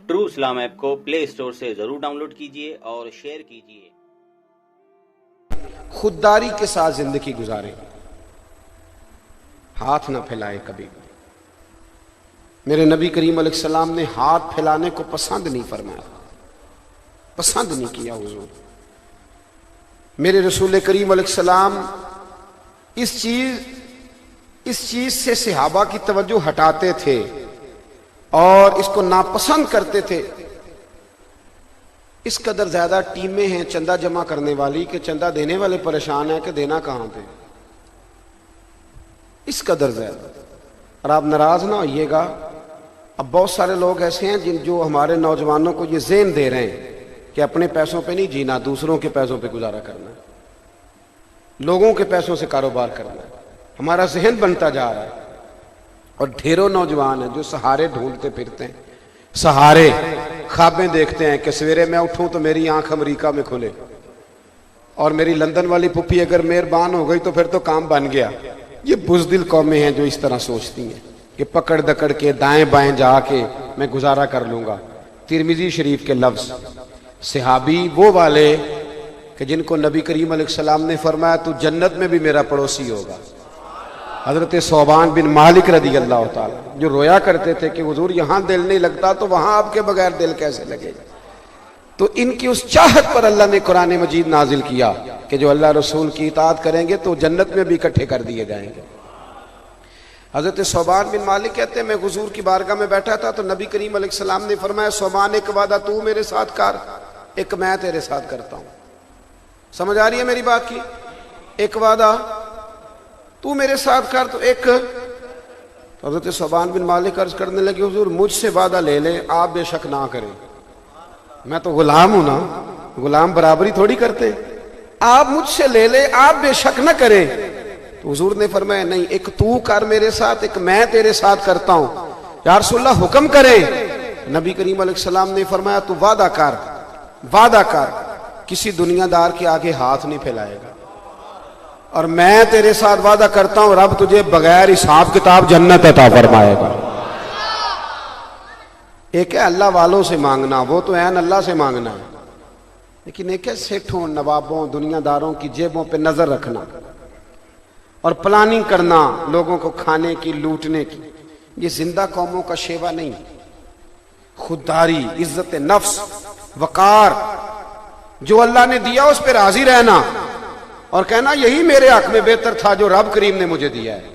True Islam app کو پلے store سے ضرور ڈاؤن لوڈ کیجیے اور شیئر کیجیے۔ خودداری کے ساتھ زندگی گزاریں، ہاتھ نہ پھیلائیں کبھی۔ میرے نبی کریم علیہ السلام نے ہاتھ پھیلانے کو پسند نہیں فرمایا، پسند نہیں کیا حضور۔ میرے رسول کریم علیہ السلام اس چیز سے صحابہ کی توجہ ہٹاتے تھے اور اس کو ناپسند کرتے تھے۔ اس قدر زیادہ ٹیمیں ہیں چندہ جمع کرنے والی کہ چندہ دینے والے پریشان ہیں کہ دینا کہاں پہ، اس قدر زیادہ۔ اور آپ ناراض نہ ہوئیے گا، اب بہت سارے لوگ ایسے ہیں جو ہمارے نوجوانوں کو یہ ذہن دے رہے ہیں کہ اپنے پیسوں پہ نہیں جینا، دوسروں کے پیسوں پہ گزارا کرنا ہے، لوگوں کے پیسوں سے کاروبار کرنا ہے۔ ہمارا ذہن بنتا جا رہا ہے، اور ڈھیروں نوجوان ہیں جو سہارے ڈھونڈتے پھرتے ہیں، سہارے خوابیں دیکھتے ہیں کہ سویرے میں اٹھوں تو میری آنکھ امریکہ میں کھلے، اور میری لندن والی پھپھی اگر مہربان ہو گئی تو پھر تو کام بن گیا۔ یہ بزدل قومیں ہیں جو اس طرح سوچتی ہیں کہ پکڑ دکڑ کے دائیں بائیں جا کے میں گزارا کر لوں گا۔ ترمذی شریف کے لفظ، صحابی وہ والے کہ جن کو نبی کریم علیہ السلام نے فرمایا تو جنت میں بھی میرا پڑوسی ہوگا، حضرت ثوبان بن مالک رضی اللہ تعالیٰ، جو رویا کرتے تھے کہ حضور یہاں دل نہیں لگتا تو وہاں آپ کے بغیر دل کیسے لگے گا۔ تو ان کی اس چاہت پر اللہ نے قرآن مجید نازل کیا کہ جو اللہ رسول کی اطاعت کریں گے تو جنت میں بھی اکٹھے کر دیے جائیں گے۔ حضرت ثوبان بن مالک کہتے ہیں میں حضور کی بارگاہ میں بیٹھا تھا تو نبی کریم علیہ السلام نے فرمایا ثوبان ایک وعدہ تو میرے ساتھ کر، ایک میں تیرے ساتھ کرتا ہوں۔ سمجھ آ رہی ہے میری بات کی؟ ایک وعدہ تو میرے ساتھ کر، تو ایک حضرت ثوبان بن مالک عرض کرنے لگے حضور مجھ سے وعدہ لے لیں، آپ بے شک نہ کریں، میں تو غلام ہوں نا، غلام برابری تھوڑی کرتے، آپ مجھ سے لے لیں، آپ بے شک نہ کریں۔ تو حضور نے فرمایا نہیں، ایک تو کر میرے ساتھ، ایک میں تیرے ساتھ کرتا ہوں۔ یا رسول اللہ حکم کرے۔ نبی کریم علیہ السلام نے فرمایا تو وعدہ کر، وعدہ کر، کسی دنیا دار کے آگے ہاتھ نہیں پھیلائے گا، اور میں تیرے ساتھ وعدہ کرتا ہوں رب تجھے بغیر حساب کتاب جنت عطا فرمائے گا۔ ایک ہے اللہ والوں سے مانگنا، وہ تو عین اللہ سے مانگنا ہے، لیکن ایک ہے سیٹھوں، نوابوں، دنیا داروں کی جیبوں پہ نظر رکھنا اور پلاننگ کرنا لوگوں کو کھانے کی، لوٹنے کی۔ یہ زندہ قوموں کا شیوا نہیں۔ خودداری، عزت نفس، وقار، جو اللہ نے دیا اس پہ راضی رہنا اور کہنا یہی میرے حق میں بہتر تھا جو رب کریم نے مجھے دیا ہے۔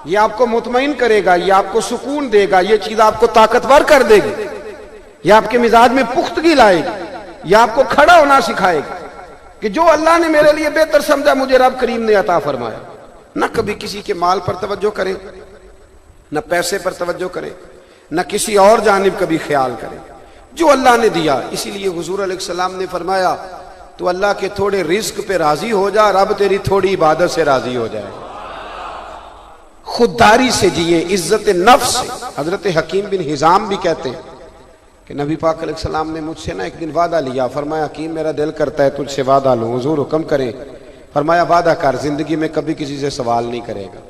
یہ آپ کو مطمئن کرے گا، یہ آپ کو سکون دے گا، یہ چیز آپ کو طاقتور کر دے گی، یہ آپ کے مزاج میں پختگی لائے گی، یہ آپ کو کھڑا ہونا سکھائے گی کہ جو اللہ نے میرے لیے بہتر سمجھا مجھے رب کریم نے عطا فرمایا۔ نہ کبھی کسی کے مال پر توجہ کرے، نہ پیسے پر توجہ کرے، نہ کسی اور جانب کبھی خیال کرے، جو اللہ نے دیا۔ اسی لیے حضور علیہ السلام نے فرمایا تو اللہ کے تھوڑے رزق پہ راضی ہو جا، رب تیری تھوڑی عبادت سے راضی ہو جائے۔ خودداری سے جیے، عزت نفس سے۔ حضرت حکیم بن حزام بھی کہتے ہیں کہ نبی پاک علیہ السلام نے مجھ سے ایک دن وعدہ لیا، فرمایا حکیم میرا دل کرتا ہے تجھ سے وعدہ لوں۔ حضور حکم کریں۔ فرمایا وعدہ کر، زندگی میں کبھی کسی سے سوال نہیں کرے گا۔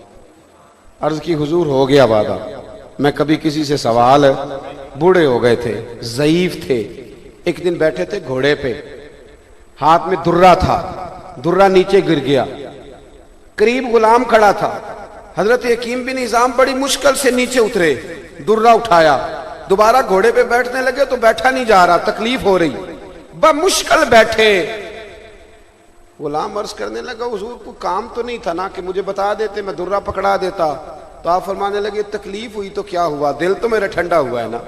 عرض کی حضور ہو گیا وعدہ، میں کبھی کسی سے سوال، بوڑھے ہو گئے تھے، ضعیف تھے، ایک دن بیٹھے تھے گھوڑے پہ، ہاتھ میں درہ تھا، درہ نیچے گر گیا، قریب غلام کھڑا تھا۔ حضرت حکیم بن حزام بڑی مشکل سے نیچے اترے، درہ اٹھایا، دوبارہ گھوڑے پہ بیٹھنے لگے تو بیٹھا نہیں جا رہا، تکلیف ہو رہی، بمشکل بیٹھے۔ غلام عرض کرنے لگا حضور کو کام تو نہیں تھا نا کہ مجھے بتا دیتے، میں درہ پکڑا دیتا۔ تو آپ فرمانے لگے تکلیف ہوئی تو کیا ہوا، دل تو میرا ٹھنڈا ہوا ہے نا،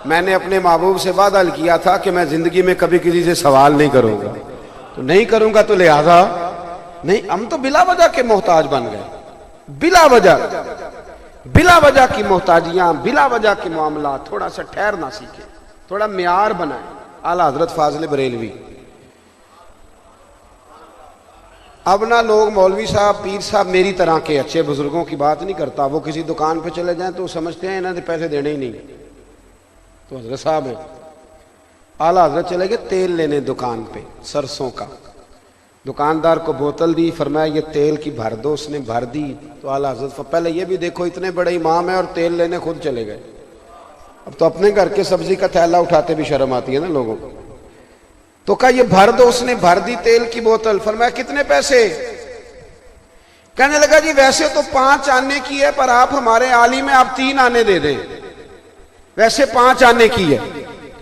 میں نے اپنے محبوب سے وعدہ کیا تھا کہ میں زندگی میں کبھی کسی سے سوال نہیں کروں گا، تو نہیں کروں گا، تو لہذا نہیں۔ ہم تو بلا وجہ کے محتاج بن گئے، بلا وجہ کی محتاجیاں، بلا وجہ کے معاملات۔ تھوڑا سا ٹھہرنا سیکھیں، تھوڑا معیار بنائیں۔ اعلیٰ حضرت فاضل بریلوی، اب نہ لوگ مولوی صاحب، پیر صاحب میری طرح کے اچھے بزرگوں کی بات نہیں کرتا، وہ کسی دکان پہ چلے جائیں تو سمجھتے ہیں انہوں نے پیسے دینے ہی نہیں، تو حضرت صاحب ہیں۔ اعلیٰ حضرت چلے گئے تیل لینے دکان پہ، سرسوں کا، دکاندار کو بوتل دی، فرمایا یہ تیل کی بھر دو، اس نے بھر دی۔ تو اعلیٰ حضرت پہلے یہ بھی دیکھو اتنے بڑے امام ہیں اور تیل لینے خود چلے گئے۔ اب تو اپنے گھر کے سبزی کا تھیلا اٹھاتے بھی شرم آتی ہے نا لوگوں کو. تو کہا یہ بھر دو. اس نے بھر دی تیل کی بوتل. فرمایا کتنے پیسے؟ کہنے لگا جی ویسے تو 5 آنے کی ہے پر آپ ہمارے عالم ہیں, آپ 3 آنے دے دیں. ویسے 5 آنے کی ہے.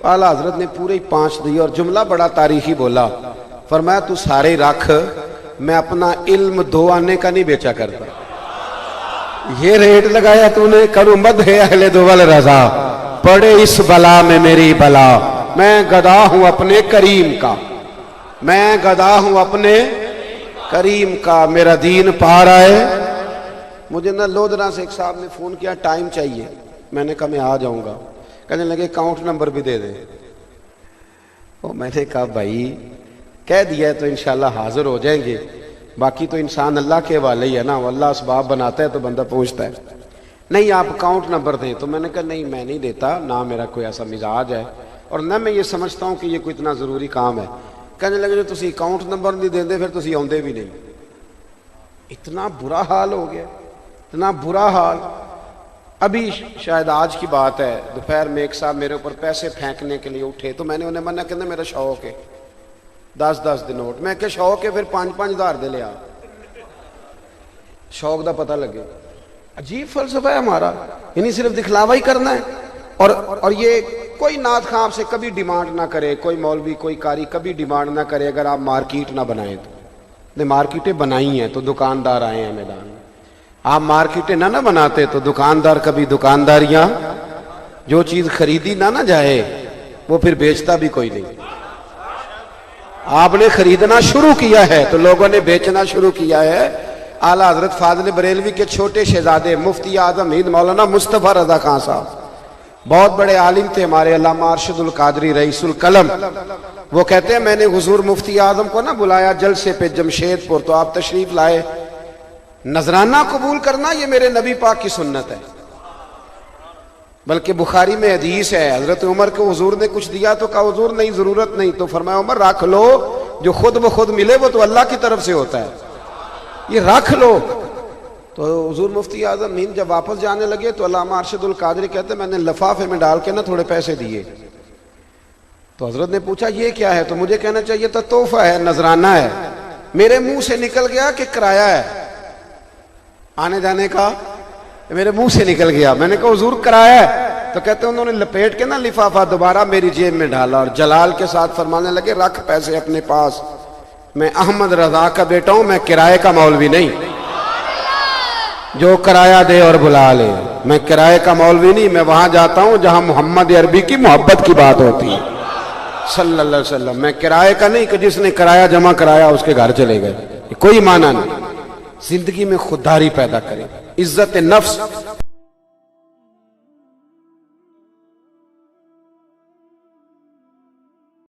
اعلیٰ حضرت نے پورے 5 دی اور جملہ بڑا تاریخی بولا. فرمایا تو سارے رکھ, میں اپنا علم 2 آنے کا نہیں بیچا کرتا. یہ ریٹ لگایا تو نے, کروں مد ہے اہل دول رضا, پڑے اس بلا میں میری بلا. میں گدا ہوں اپنے کریم کا, میں گدا ہوں اپنے کریم کا, میرا دین پا رہا ہے. مجھے نہ لودھرا سے ایک صاحب نے فون کیا, ٹائم چاہیے. میں نے کہا میں آ جاؤں گا. کہنے لگے اکاؤنٹ نمبر بھی دے دیں. میں نے کہا بھائی کہہ دیا ہے تو انشاءاللہ حاضر ہو جائیں گے, باقی تو انسان اللہ کے حوالے ہی ہے نا, اللہ اسباب بناتا ہے تو بندہ پہنچتا ہے. نہیں آپ اکاؤنٹ نمبر دیں. تو میں نے کہا نہیں میں نہیں دیتا, نہ میرا کوئی ایسا مزاج ہے اور نہ میں یہ سمجھتا ہوں کہ یہ کوئی اتنا ضروری کام ہے. کہنے لگے جو تسی اکاؤنٹ نمبر نہیں دیں دے پھر تسی آؤندے بھی نہیں. اتنا برا حال ہو گیا, اتنا برا حال. ابھی شاید آج کی بات ہے, دوپہر میں ایک صاحب میرے اوپر پیسے پھینکنے کے لیے اٹھے تو میں نے انہیں منع کہنا میرا شوق ہے 10-10 دے نوٹ. میں کہ شوق ہے پھر 5-5 ہزار دے لیا, شوق دا پتہ لگے. عجیب فلسفہ ہے ہمارا, یعنی صرف دکھلاوا ہی کرنا ہے. اور یہ کوئی نعت خواں آپ سے کبھی ڈیمانڈ نہ کرے, کوئی مولوی کوئی قاری کبھی ڈیمانڈ نہ کرے اگر آپ مارکیٹ نہ بنائیں تو. نے مارکیٹیں بنائی ہیں تو دکاندار آئے ہیں میدان میں. آپ مارکیٹیں نہ بناتے تو دکاندار کبھی دکانداریاں, جو چیز خریدی نہ جائے وہ پھر بیچتا بھی کوئی نہیں. آپ نے خریدنا شروع کیا ہے تو لوگوں نے بیچنا شروع کیا ہے. اعلیٰ حضرت فاضل بریلوی کے چھوٹے شہزادے مفتی اعظم ہند مولانا مصطفیٰ رضا خان صاحب بہت بڑے عالم تھے ہمارے, علامہ ارشد القادری رئیس القلم. وہ کہتے ہیں میں نے حضور مفتی اعظم کو نہ بلایا جلسے پہ جمشید پور, تو آپ تشریف لائے. نذرانہ قبول کرنا یہ میرے نبی پاک کی سنت ہے, بلکہ بخاری میں حدیث ہے حضرت عمر کو حضور نے کچھ دیا تو کہا حضور نہیں ضرورت نہیں, تو فرمایا عمر رکھ لو, جو خود بخود ملے وہ تو اللہ کی طرف سے ہوتا ہے, یہ رکھ لو. تو حضور مفتی اعظم ہند جب واپس جانے لگے تو علامہ ارشد القادری کہتے میں نے لفافے میں ڈال کے نا تھوڑے پیسے دیے. تو حضرت نے پوچھا یہ کیا ہے, تو مجھے کہنا چاہیے تھا تحفہ ہے, نذرانہ ہے. میرے منہ سے نکل گیا کہ کرایہ ہے آنے جانے کا, میرے منہ سے نکل گیا. میں نے کہا حضور کرایہ ہے, تو کہتے ہیں انہوں نے لپیٹ کے نا لفافہ دوبارہ میری جیب میں ڈالا اور جلال کے ساتھ فرمانے لگے رکھ پیسے اپنے پاس, میں احمد رضا کا بیٹا ہوں, میں کرائے کا مولوی نہیں جو کرایہ دے اور بلا لے. میں کرائے کا مولوی نہیں, میں وہاں جاتا ہوں جہاں محمد عربی کی محبت کی بات ہوتی ہے صلی اللہ علیہ وسلم. میں کرائے کا نہیں کہ جس نے کرایہ جمع کرایا اس کے گھر چلے گئے, کوئی معنی نہیں. زندگی میں خودداری پیدا کریں, عزت نفس